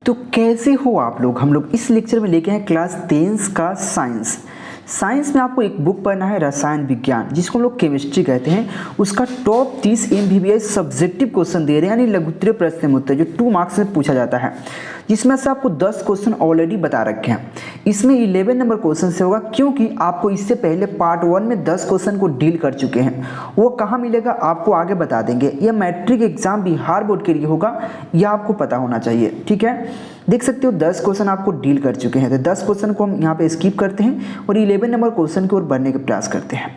तो कैसे हो आप लोग? हम लोग इस लेक्चर में लेके हैं क्लास 10 का साइंस। साइंस में आपको एक बुक पढ़ना है रसायन विज्ञान, जिसको हम लोग केमिस्ट्री कहते हैं। उसका टॉप 30 MBBS सब्जेक्टिव क्वेश्चन दे रहे हैं, यानी लघुत्तरीय प्रश्न उत्तर, जो 2 मार्क्स में पूछा जाता है, जिसमें से आपको 10 क्वेश्चन ऑलरेडी बता रखे हैं। इसमें 11 नंबर क्वेश्चन से होगा, क्योंकि आपको इससे पहले पार्ट 1 में 10 क्वेश्चन को डील कर चुके हैं। वो कहाँ मिलेगा आपको आगे बता देंगे। यह मैट्रिक एग्जाम बिहार बोर्ड के लिए होगा, यह आपको पता होना चाहिए, ठीक है। देख सकते हो 10 क्वेश्चन आपको डील कर चुके हैं, तो 10 क्वेश्चन को हम यहाँ पे स्किप करते हैं और 11 नंबर क्वेश्चन की ओर बढ़ने का प्रयास करते हैं।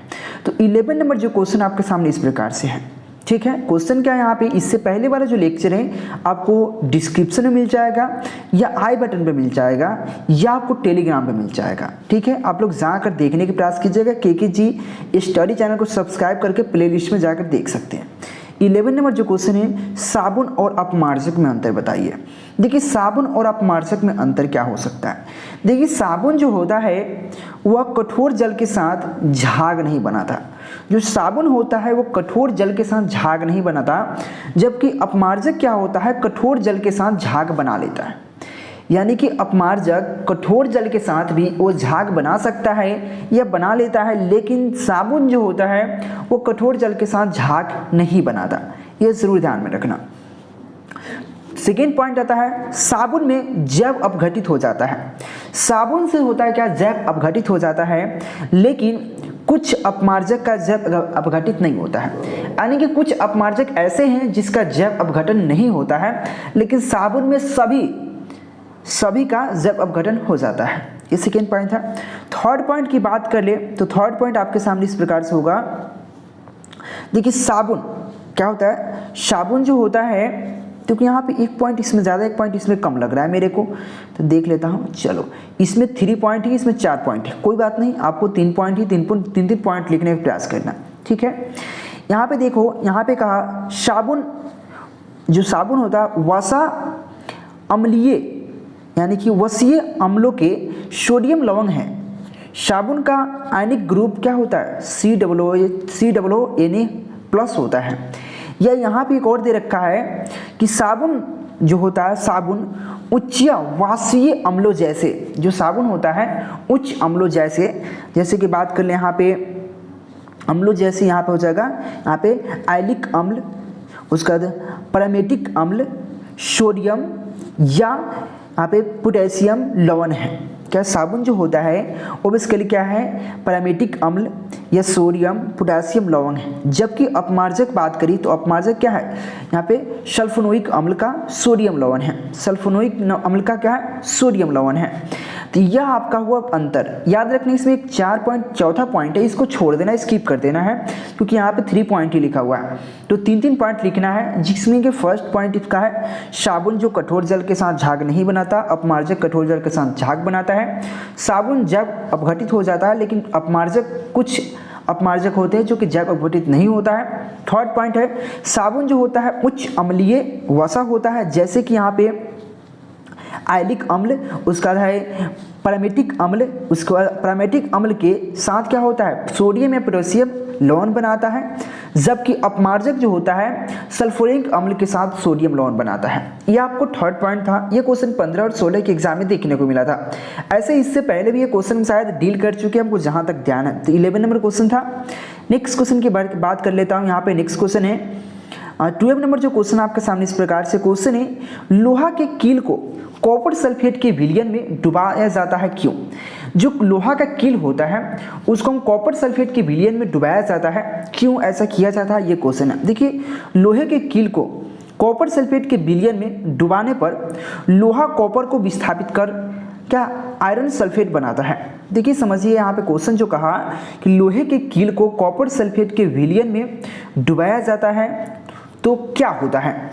तो 11 नंबर जो क्वेश्चन आपके सामने इस प्रकार से है, ठीक है। क्वेश्चन क्या है यहाँ पे, इससे पहले वाला जो लेक्चर है आपको डिस्क्रिप्शन में मिल जाएगा, या आई बटन पे मिल जाएगा, या आपको टेलीग्राम पे मिल जाएगा, ठीक है। आप लोग जाकर देखने का प्रयास कीजिएगा। KKG स्टडी चैनल को सब्सक्राइब करके प्लेलिस्ट में जाकर देख सकते हैं। 11 नंबर जो क्वेश्चन है, साबुन और अपमार्जक में अंतर बताइए। देखिए साबुन और अपमार्जक में अंतर क्या हो सकता है। देखिए साबुन जो होता है वह कठोर जल के साथ झाग नहीं बनाता। जो साबुन होता है वो कठोर जल के साथ झाग नहीं बनाता, जबकि अपमार्जक क्या होता है, कठोर जल के साथ झाग बना लेता है। यानी कि अपमार्जक कठोर जल के साथ भी वो झाग बना सकता है या बना लेता है, लेकिन साबुन जो होता है वो कठोर जल के साथ झाग नहीं बनाता। ये जरूर ध्यान में रखना। सेकेंड पॉइंट आता है, साबुन में जैव अपघटित हो जाता है। साबुन से होता है क्या, जैव अपघटित हो जाता है, लेकिन कुछ अपमार्जक का जैव अपघटित नहीं होता है। यानी कि कुछ अपमार्जक ऐसे हैं जिसका जैव अपघटन नहीं होता है, लेकिन साबुन में सभी का जैव अपघटन हो जाता है। ये सेकेंड पॉइंट था। थर्ड पॉइंट की बात कर ले तो थर्ड पॉइंट आपके सामने इस प्रकार से होगा। देखिए साबुन क्या होता है, साबुन जो होता है, क्योंकि यहाँ पे एक पॉइंट इसमें ज़्यादा, एक पॉइंट इसमें कम लग रहा है मेरे को, तो देख लेता हूँ। चलो इसमें 3 पॉइंट है, इसमें 4 पॉइंट है, कोई बात नहीं, आपको 3 पॉइंट ही 3 पॉइंट लिखने का प्रयास करना, ठीक है। यहाँ पे देखो, यहाँ पे कहा साबुन, जो साबुन होता है वसा अम्लीय, यानी कि वसीय अम्लों के सोडियम लवण है। साबुन का आयनिक ग्रुप क्या होता है, COONA+ होता है। या यहाँ पे एक और दे रखा है कि साबुन जो होता है, साबुन उच्च वाष्पीय अम्लों जैसे, जो साबुन होता है उच्च अम्लों जैसे कि बात कर ले यहाँ पे अम्लों जैसे, यहाँ पे हो जाएगा, यहाँ पे आयलिक अम्ल, उसका पैरामेटिक अम्ल, सोडियम, या यहाँ पे पोटेशियम लवण है। क्या साबुन जो होता है वो बेसिकली क्या है, पैरामेटिक अम्ल या सोडियम पोटेशियम लवण है। जबकि अपमार्जक बात करी तो अपमार्जक क्या है, यहाँ पे सल्फोनिक अम्ल का सोडियम लवण है, सल्फोनिक अम्ल का क्या है, सोडियम लवण है। तो यह आपका हुआ अंतर। याद रखना, इसमें एक 4 पॉइंट, चौथा पॉइंट है, इसको छोड़ देना, स्किप कर देना है, क्योंकि यहाँ पे 3 पॉइंट ही लिखा हुआ है। तो 3 पॉइंट लिखना है, जिसमें कि फर्स्ट पॉइंट इसका है, साबुन जो कठोर जल के साथ झाग नहीं बनाता, अपमार्जक कठोर जल के साथ झाग बनाता है। साबुन जब अपघटित हो जाता है, लेकिन अपमार्जक, कुछ अपमार्जक होते हैं जो कि जैव अपघटित नहीं होता है। थर्ड पॉइंट है, साबुन जो होता है उच्च अम्लीय वसा होता है, जैसे कि यहाँ पे आयलिक अम्ल, उसका है पैरामेटिक अम्ल, उसके बाद पैरामेटिक अम्ल के साथ क्या होता है, सोडियम या पोटेशियम लवण बनाता है। जबकि अपमार्जक जो होता है सल्फ्यूरिक अम्ल के साथ सोडियम लवण बनाता है। ये आपको थर्ड पॉइंट था। ये क्वेश्चन 15 और 16 के एग्जाम में देखने को मिला था। ऐसे इससे पहले भी ये क्वेश्चन शायद डील कर चुके हैं, हमको जहाँ तक ध्यान है। तो 11 नंबर क्वेश्चन था। नेक्स्ट क्वेश्चन की बात कर लेता हूँ। यहाँ पे नेक्स्ट क्वेश्चन है 12 नंबर जो क्वेश्चन आपके सामने इस प्रकार से क्वेश्चन है, लोहा के कील को कॉपर सल्फेट के विलयन में डुबाया जाता है, क्यों? जो लोहा का कील होता है उसको हम कॉपर सल्फेट के विलयन में डुबाया जाता है, क्यों ऐसा किया जाता है, ये क्वेश्चन है। देखिए लोहे के कील को कॉपर सल्फेट के विलयन में डुबाने पर लोहा कॉपर को विस्थापित कर क्या आयरन सल्फेट बनाता है। देखिए समझिए, यहाँ पे क्वेश्चन जो कहा कि लोहे के कील को कॉपर सल्फेट के विलयन में डुबाया जाता है तो क्या होता है,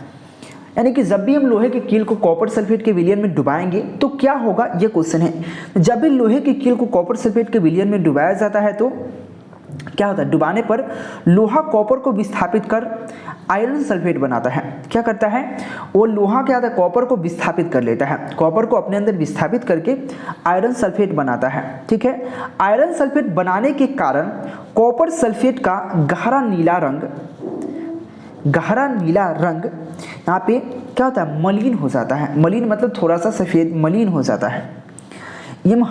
यानी कि जब भी हम लोहे के कील को कॉपर सल्फेट के विलयन में डुबाएंगे तो क्या होगा, ये क्वेश्चन है। जब भी लोहे के कील को कॉपर सल्फेट के विलयन में डुबाया जाता है तो क्या होता है, डुबाने पर लोहा कॉपर को विस्थापित कर आयरन सल्फेट बनाता है। क्या करता है वो, लोहा क्या होता है, कॉपर को विस्थापित कर लेता है, कॉपर को अपने अंदर विस्थापित करके आयरन सल्फेट बनाता है, ठीक है। आयरन सल्फेट बनाने के कारण कॉपर सल्फेट का गहरा नीला रंग यहाँ पे क्या होता है, मलिन हो जाता है। मलिन मतलब थोड़ा सा सफ़ेद, मलिन हो जाता है। एवं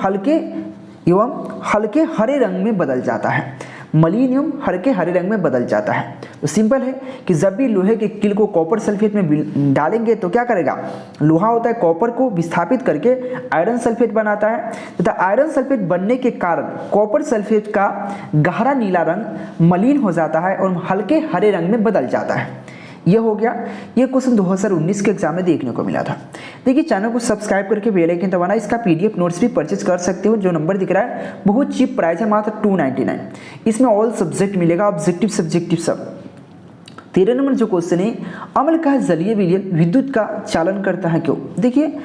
हल्के हरे रंग में बदल जाता है। मलिन एवं हल्के हरे रंग में बदल जाता है। तो सिंपल है कि जब भी लोहे के किल को कॉपर सल्फेट में डालेंगे तो क्या करेगा, लोहा होता है कॉपर को विस्थापित करके आयरन सल्फेट बनाता है तथा आयरन सल्फेट बनने के कारण कॉपर सल्फेट का गहरा नीला रंग मलिन हो जाता है और हल्के हरे रंग में बदल जाता है। ये हो गया, ये क्वेश्चन 2019 के एग्जाम में देखने को मिला था। देखिए चैनल को सब्सक्राइब करके बेल आइकन दबाना। इसका पीडीएफ नोट्स भी परचेज कर सकते हो, जो नंबर दिख रहा है बहुत चीप प्राइस है, मात्र 299। इसमें ऑल सब्जेक्ट मिलेगा, ऑब्जेक्टिव सब्जेक्टिव सब। 13 नंबर जो क्वेश्चन है, अम्ल का जलीय विलयन विद्युत का चालन करता है क्यों। देखिए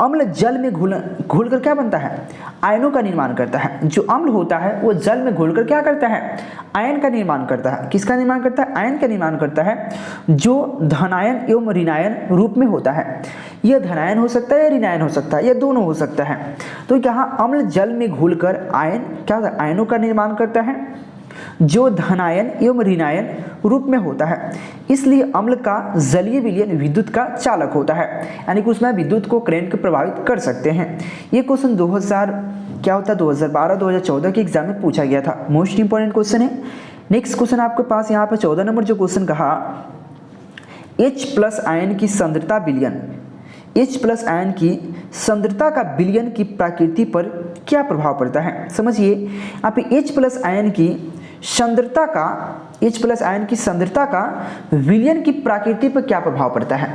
अम्ल जल में घुलकर क्या बनता है, आयनों का निर्माण करता है। जो अम्ल होता है वो जल में घुलकर क्या करता है, आयन का निर्माण करता है। किसका निर्माण करता है, आयन का निर्माण करता है, जो धनायन एवं ऋणायन रूप में होता है। यह धनायन हो सकता है या ऋणायन हो सकता है, यह दोनों हो सकता है। तो यहाँ अम्ल जल में घुलकर आयन क्या होता है, आयनों का निर्माण करता है, जो धनायन एवं ऋणायन रूप में होता है। इसलिए अम्ल का जलीय विलयन विद्युत का चालक होता है, यानी कि उसमें विद्युत को करंट को प्रभावित कर सकते हैं। ये क्वेश्चन 2012-2014 के एग्जाम में पूछा गया था, मोस्ट इंपॉर्टेंट क्वेश्चन है। नेक्स्ट क्वेश्चन आपके पास यहाँ पे 14 नंबर जो क्वेश्चन कहा, H+ आयन की सांद्रता विलयन, H+ आयन की सांद्रता का विलयन की प्रकृति पर क्या प्रभाव पड़ता है। समझिए यहाँ पे H+ आयन की सांद्रता का विलयन की प्रकृति पर क्या प्रभाव पड़ता है।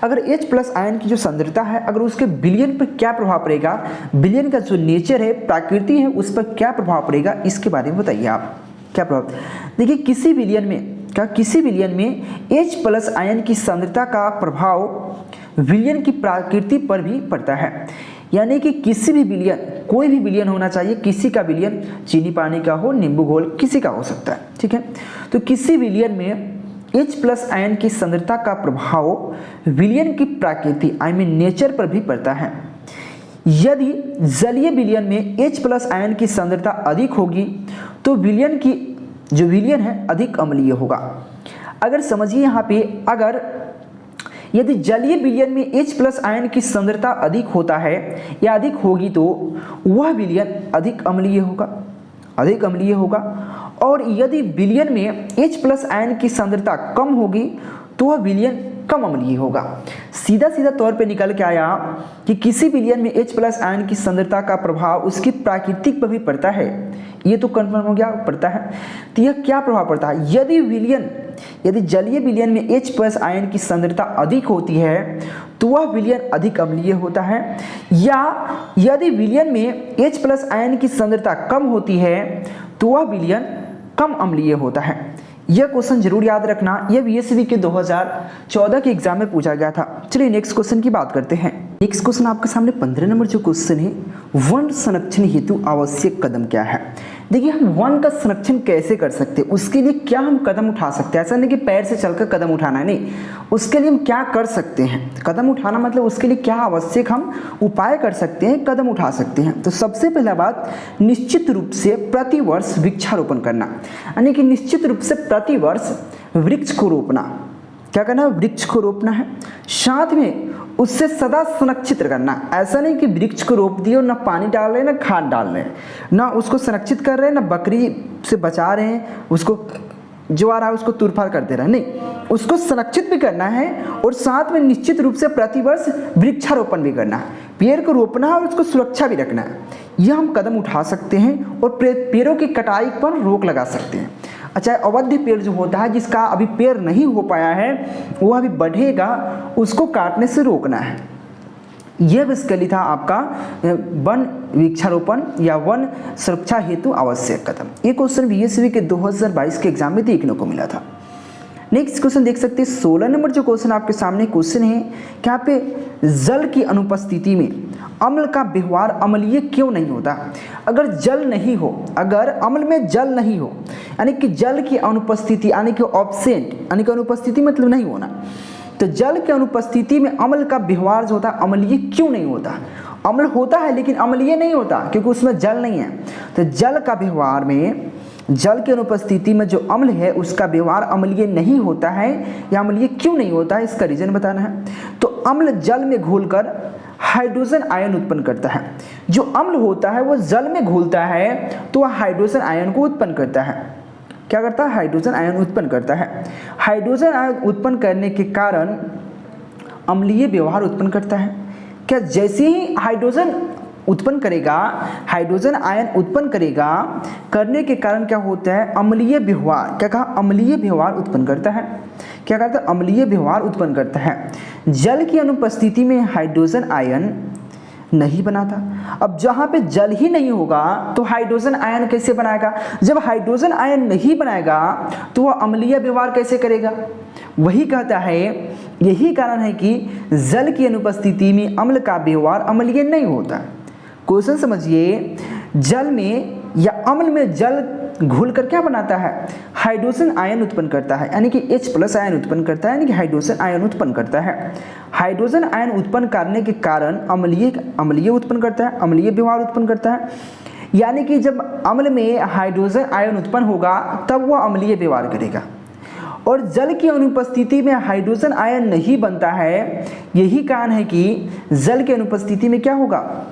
अगर H+ आयन की जो सांद्रता है, अगर उसके विलयन पर क्या प्रभाव पड़ेगा, विलयन का जो नेचर है, प्रकृति है, उस पर क्या प्रभाव पड़ेगा, इसके बारे में बताइए आप क्या प्रभाव। देखिए किसी विलयन में H+ आयन की सांद्रता का प्रभाव विलयन की प्रकृति पर भी पड़ता है। यानी कि किसी भी विलयन, कोई भी विलयन होना चाहिए, किसी का विलयन चीनी पानी का हो, नींबू घोल, किसी का हो सकता है, ठीक है। तो किसी विलयन में H+ आयन की सांद्रता का प्रभाव विलयन की प्रकृति नेचर पर भी पड़ता है। यदि जलीय विलयन में H+ आयन की सांद्रता अधिक होगी तो विलयन की जो विलयन है अधिक अम्लीय होगा। अगर समझिए यहाँ पे, अगर यदि जलीय विलयन में H+ आयन की सांद्रता अधिक होता है या अधिक होगी तो वह विलयन अधिक अम्लीय होगा। और यदि विलयन में H+ आयन की सांद्रता कम होगी तो वह विलयन कम अम्लीय होगा। सीधा तौर पे निकल के आया कि किसी विलयन में H+ आयन की सांद्रता का प्रभाव उसकी प्राकृतिक पर भी पड़ता है। ये तो कंफर्म हो गया, पड़ता है। तो यह क्या प्रभाव पड़ता है, यदि जलीय विलयन में H+ आयन की सांद्रता अधिक होती है तो वह विलयन अधिक अम्लीय होता है, या यदि विलयन में H+ आयन की सांद्रता कम होती है तो वह विलयन कम अम्लीय होता है। यह क्वेश्चन जरूर याद रखना, यह बीएससी के 2014 के एग्जाम में पूछा गया था। चलिए नेक्स्ट क्वेश्चन की बात करते हैं। नेक्स्ट क्वेश्चन आपके सामने 15 नंबर जो क्वेश्चन है, वन संरक्षण हेतु आवश्यक कदम क्या है। देखिए हम वन का संरक्षण कैसे कर सकते हैं, उसके लिए क्या हम कदम उठा सकते हैं। ऐसा नहीं कि पैर से चलकर कदम उठाना है, नहीं, उसके लिए हम क्या कर सकते हैं। कदम उठाना मतलब उसके लिए क्या आवश्यक हम उपाय कर सकते हैं, कदम उठा सकते हैं। तो सबसे पहला बात, निश्चित रूप से प्रतिवर्ष वृक्षारोपण करना, यानी कि निश्चित रूप से प्रतिवर्ष वृक्ष को रोपना। क्या करना है, वृक्ष को रोपना है, साथ में उससे सदा संरक्षित करना। ऐसा नहीं कि वृक्ष को रोप दिए और ना पानी डाल रहे, ना खाद डाल रहे, ना उसको संरक्षित कर रहे हैं, ना बकरी से बचा रहे हैं, उसको जो आ रहा है उसको तूरफाड़ कर दे रहा है, नहीं, उसको संरक्षित भी करना है और साथ में निश्चित रूप से प्रतिवर्ष वृक्षारोपण भी करना है। पेड़ को रोपना है और उसको सुरक्षा भी रखना है। यह हम कदम उठा सकते हैं और पेड़ों की कटाई पर रोक लगा सकते हैं। अच्छा, अवैध पेड़ जो होता है, जिसका अभी पेड़ नहीं हो पाया है, वो अभी बढ़ेगा, उसको काटने से रोकना है। यह बेसिकली था आपका वन वृक्षारोपण या वन सुरक्षा हेतु आवश्यक कदम। ये क्वेश्चन बीएसवी के 2022 के एग्जाम में देखने को मिला था। नेक्स्ट क्वेश्चन देख सकते हैं, 16 नंबर जो क्वेश्चन आपके सामने क्वेश्चन है कि यहाँ पे जल की अनुपस्थिति में अम्ल का व्यवहार अम्लीय क्यों नहीं होता। अगर जल नहीं हो, अगर अम्ल में जल नहीं हो, यानी कि जल की अनुपस्थिति, यानी कि ऑब्सेंट, यानी कि अनुपस्थिति मतलब नहीं होना, तो जल की अनुपस्थिति में अम्ल का व्यवहार जो होता है अम्लीय क्यों नहीं होता। अम्ल होता है लेकिन अम्लीय नहीं होता क्योंकि उसमें जल नहीं है। तो जल का व्यवहार में जल की अनुपस्थिति में जो अम्ल है उसका व्यवहार अम्लीय नहीं होता है, या अम्लीय क्यों नहीं होता है इसका रीजन बताना है। तो अम्ल जल में घुलकर हाइड्रोजन आयन उत्पन्न करता है। जो अम्ल होता है वो जल में घुलता है तो वह हाइड्रोजन आयन को उत्पन्न करता है। क्या करता है? हाइड्रोजन आयन उत्पन्न करता है। हाइड्रोजन आयन उत्पन्न करने के कारण अम्लीय व्यवहार उत्पन्न करता है। क्या जैसे ही हाइड्रोजन उत्पन्न करेगा, हाइड्रोजन आयन उत्पन्न करेगा, करने के कारण क्या होता है? अम्लीय व्यवहार। क्या कहा? अम्लीय व्यवहार उत्पन्न करता है। क्या करता है? अम्लीय व्यवहार उत्पन्न करता है। जल की अनुपस्थिति में हाइड्रोजन आयन नहीं बनाता। अब जहाँ पे जल ही नहीं होगा तो हाइड्रोजन आयन कैसे बनाएगा? जब हाइड्रोजन आयन नहीं बनाएगा तो वह अम्लीय व्यवहार कैसे करेगा? वही कहता है, यही कारण है कि जल की अनुपस्थिति में अम्ल का व्यवहार अम्लीय नहीं होता। क्वेश्चन समझिए, जल में या अम्ल में जल घुलकर क्या बनाता है? हाइड्रोजन आयन उत्पन्न करता है, यानी कि H+ आयन उत्पन्न करता है, यानी कि हाइड्रोजन आयन उत्पन्न करता है। हाइड्रोजन आयन उत्पन्न करने के कारण अम्लीय उत्पन्न करता है, अम्लीय व्यवहार उत्पन्न करता है। यानी कि जब अम्ल में हाइड्रोजन आयन उत्पन्न होगा तब वह अम्लीय व्यवहार करेगा। और जल की अनुपस्थिति में हाइड्रोजन आयन नहीं बनता है, यही कारण है कि जल की अनुपस्थिति में क्या होगा?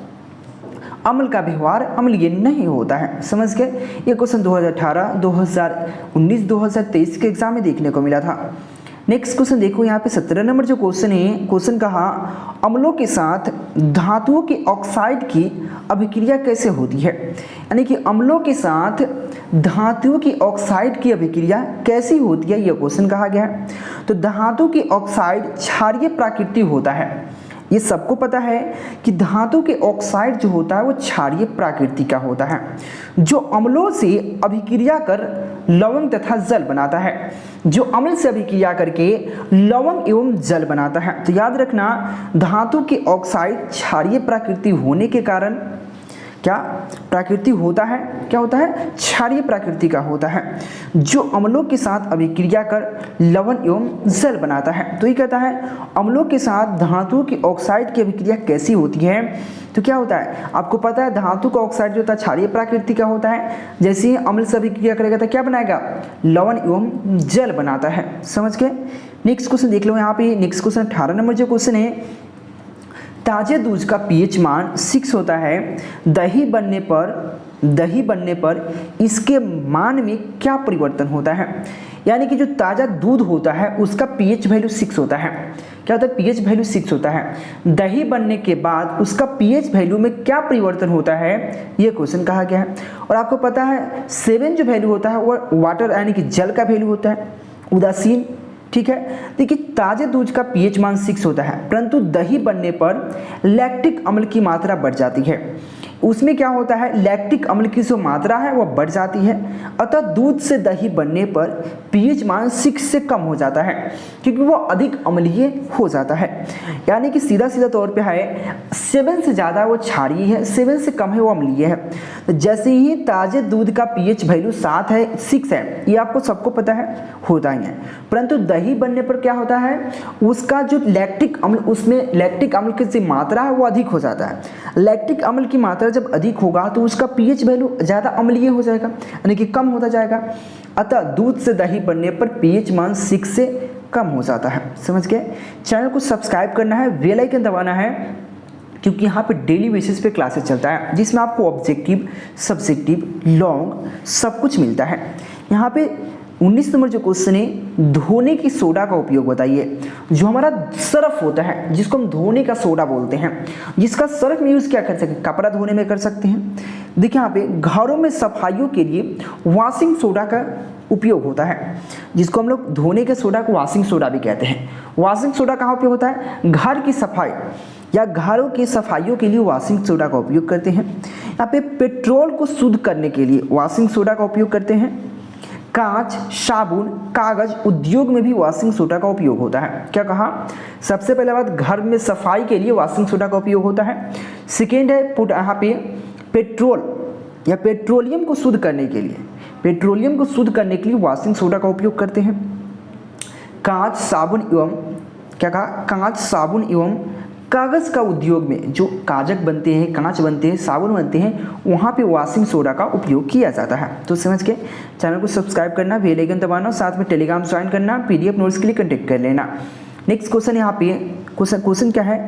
अम्ल का व्यवहार अम्लीय नहीं होता है। समझ गए? ये क्वेश्चन 2018, 2019, 2023 के एग्जाम में देखने को मिला था। नेक्स्ट क्वेश्चन देखो, यहाँ पे 17 नंबर जो क्वेश्चन है, क्वेश्चन कहा अम्लों के साथ धातुओं के ऑक्साइड की अभिक्रिया कैसे होती है? यानी कि अम्लों के साथ धातुओं की ऑक्साइड की अभिक्रिया कैसी होती है, यह क्वेश्चन कहा गया है। तो धातु की ऑक्साइड क्षारीय प्रकृति होता है। ये सबको पता है कि धातु के ऑक्साइड जो होता है वो क्षारीय प्रकृति का होता है, जो अम्लों से अभिक्रिया कर लवण तथा जल बनाता है। जो अम्ल से अभिक्रिया करके लवण एवं जल बनाता है। तो याद रखना, धातु के ऑक्साइड क्षारीय प्रकृति होने के कारण क्या प्रकृति होता है? क्या होता है? क्षारीय प्रकृति का होता है, जो अम्लों के साथ अभिक्रिया कर लवण एवं जल बनाता है। तो ये कहता है अम्लों के साथ धातुओं की ऑक्साइड की अभिक्रिया कैसी होती है? तो क्या होता है? आपको पता है धातु का ऑक्साइड जो होता है क्षारीय प्रकृति का होता है। जैसे ही अम्ल से अभिक्रिया करेगा तो क्या बनाएगा? लवण एवं जल बनाता है। समझ गए? नेक्स्ट क्वेश्चन देख लो। यहाँ पे नेक्स्ट क्वेश्चन 18 नंबर जो क्वेश्चन है, ताजे दूध का pH मान 6 होता है। दही बनने पर इसके मान में क्या परिवर्तन होता है? यानी कि जो ताज़ा दूध होता है उसका pH वैल्यू 6 होता है। क्या होता है? pH वैल्यू 6 होता है। दही बनने के बाद उसका pH वैल्यू में क्या परिवर्तन होता है, ये क्वेश्चन कहा गया है। और आपको पता है 7 जो वैल्यू होता है वो वाटर यानी कि जल का वैल्यू होता है, उदासीन। ठीक है, देखिए ताजे दूध का pH मान 6 होता है, परंतु दही बनने पर लैक्टिक अम्ल की मात्रा बढ़ जाती है। उसमें क्या होता है? लैक्टिक अम्ल की जो मात्रा है वह बढ़ जाती है, अतः दूध से दही बनने पर pH मान 6 से कम हो जाता है, क्योंकि वह अधिक अम्लीय हो जाता है। यानी कि सीधा तौर पे है 7 से ज़्यादा वो क्षारीय है, 7 से कम है वो अम्लीय है। तो जैसे ही ताजे दूध का pH वैल्यू 7 है, 6 है, ये आपको सबको पता है होता ही है, परंतु दही बनने पर क्या होता है? उसका जो लैक्टिक अम्ल, उसमें लैक्टिक अम्ल की जो मात्रा है वो अधिक हो जाता है। लैक्टिक अम्ल की मात्रा जब अधिक होगा तो उसका pH वैल्यू ज़्यादा अम्लीय हो जाएगा, यानी कि कम होता जाएगा। अतः दूध से दही बनने पर pH मान 6 से कम हो जाता है। समझ गए? चैनल को सब्सक्राइब करना है, बेल आइकन दबाना है, क्योंकि यहाँ पे डेली बेसिस पे क्लासेस चलता है जिसमें आपको ऑब्जेक्टिव, सब्जेक्टिव, लॉन्ग सब कुछ मिलता है। यहाँ पे 19 नंबर जो क्वेश्चन है, धोने की सोडा का उपयोग बताइए। जो हमारा सर्फ होता है जिसको हम धोने का सोडा बोलते हैं, जिसका सर्फ में यूज़ क्या कर सकते हैं? कपड़ा धोने में कर सकते हैं। देखिए यहाँ पे घरों में सफाइयों के लिए वॉशिंग सोडा का उपयोग होता है, जिसको हम लोग धोने के सोडा को वॉशिंग सोडा भी कहते हैं। वॉशिंग सोडा कहाँ उपयोग होता है? घर की सफाई या घरों की सफाइयों के लिए वॉशिंग सोडा का उपयोग करते हैं। यहाँ पे पेट्रोल को शुद्ध करने के लिए वॉशिंग सोडा का उपयोग करते हैं। कांच, साबुन, कागज उद्योग में भी वॉशिंग सोडा का उपयोग होता है। क्या कहा? सबसे पहले बात, घर में सफाई के लिए वॉशिंग सोडा का उपयोग होता है। सेकेंड है यहाँ पे पेट्रोल या पेट्रोलियम को शुद्ध करने के लिए वॉशिंग सोडा का उपयोग करते हैं। कांच, साबुन एवं कागज़ का उद्योग में जो काजक बनते हैं, कांच बनते हैं, साबुन बनते हैं, वहाँ पे वॉशिंग सोडा का उपयोग किया जाता है। तो समझ के चैनल को सब्सक्राइब करना, बेल आइकन दबाना, साथ में टेलीग्राम ज्वाइन करना, PDF नोट्स के लिए कॉन्टेक्ट कर लेना। नेक्स्ट क्वेश्चन यहाँ पे क्वेश्चन क्या है,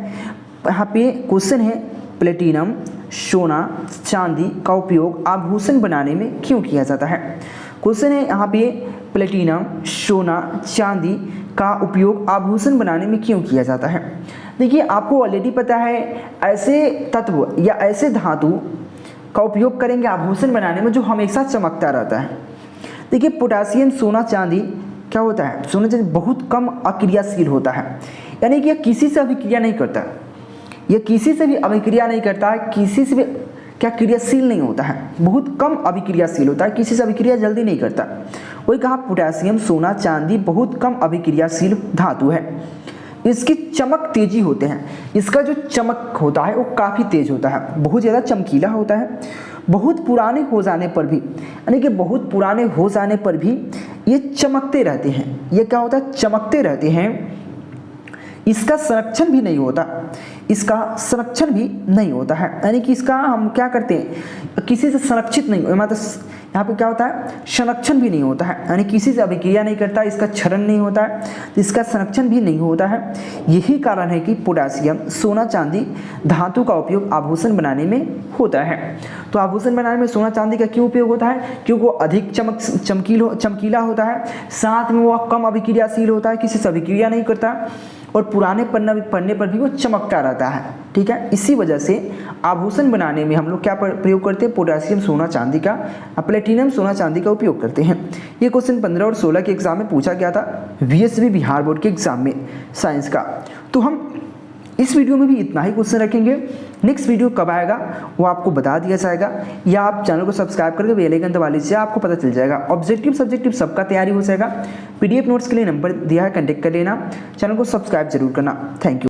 यहाँ पे क्वेश्चन है प्लेटिनम, सोना, चांदी का उपयोग आभूषण बनाने में क्यों किया जाता है। क्वेश्चन है यहाँ पे प्लेटिनम, सोना, चांदी का उपयोग आभूषण बनाने में क्यों किया जाता है। देखिए आपको ऑलरेडी पता है ऐसे तत्व या ऐसे धातु का उपयोग करेंगे आभूषण बनाने में जो हमेशा चमकता रहता है। देखिए पोटासियम, सोना, चांदी क्या होता है, सोना चांदी बहुत कम अक्रियाशील होता है, यानी कि यह किसी से अभिक्रिया नहीं करता, यह किसी से भी अभिक्रिया नहीं करता है, किसी से भी क्या क्रियाशील नहीं होता है, बहुत कम अभिक्रियाशील होता है, किसी से अभिक्रिया जल्दी नहीं करता। वही कहा पोटेशियम, सोना, चांदी बहुत कम अभिक्रियाशील धातु है। इसकी चमक तेजी होते हैं, इसका जो चमक होता है वो काफ़ी तेज होता है, बहुत ज़्यादा चमकीला होता है। बहुत पुराने हो जाने पर भी, यानी कि बहुत पुराने हो जाने पर भी ये चमकते रहते हैं। ये क्या होता है, चमकते रहते हैं। इसका संरक्षण भी नहीं होता, इसका संरक्षण भी नहीं होता है, यानी कि इसका हम क्या करते हैं, किसी से संरक्षित नहीं, मतलब यहाँ पे क्या होता है, संरक्षण भी नहीं होता है, यानी किसी से अभिक्रिया नहीं करता, इसका क्षरण नहीं होता है, तो इसका संरक्षण भी नहीं होता है। यही कारण है कि पोटेशियम, सोना, चांदी धातु का उपयोग आभूषण बनाने में होता है। तो आभूषण बनाने में सोना चांदी का क्यों उपयोग होता है, क्योंकि वो अधिक चमकीला होता है, साथ में वो कम अभिक्रियाशील होता है, किसी से अभिक्रिया नहीं करता, और पुराने पन्ने पर भी वो चमकता रहता है। ठीक है, इसी वजह से आभूषण बनाने में हम लोग क्या प्रयोग करते हैं, पोटेशियम, सोना, चांदी का, प्लेटिनम, सोना, चांदी का उपयोग करते हैं। ये क्वेश्चन 15 और 16 के एग्जाम में पूछा गया था, VSB बिहार बोर्ड के एग्जाम में साइंस का। तो हम इस वीडियो में भी इतना ही क्वेश्चन रखेंगे। नेक्स्ट वीडियो कब आएगा वो आपको बता दिया जाएगा, या आप चैनल को सब्सक्राइब करके बेल आइकन दबा लीजिए, आपको पता चल जाएगा। ऑब्जेक्टिव सब्जेक्टिव सबका तैयारी हो जाएगा। PDF नोट्स के लिए नंबर दिया है, कांटेक्ट कर लेना। चैनल को सब्सक्राइब जरूर करना। Thank you.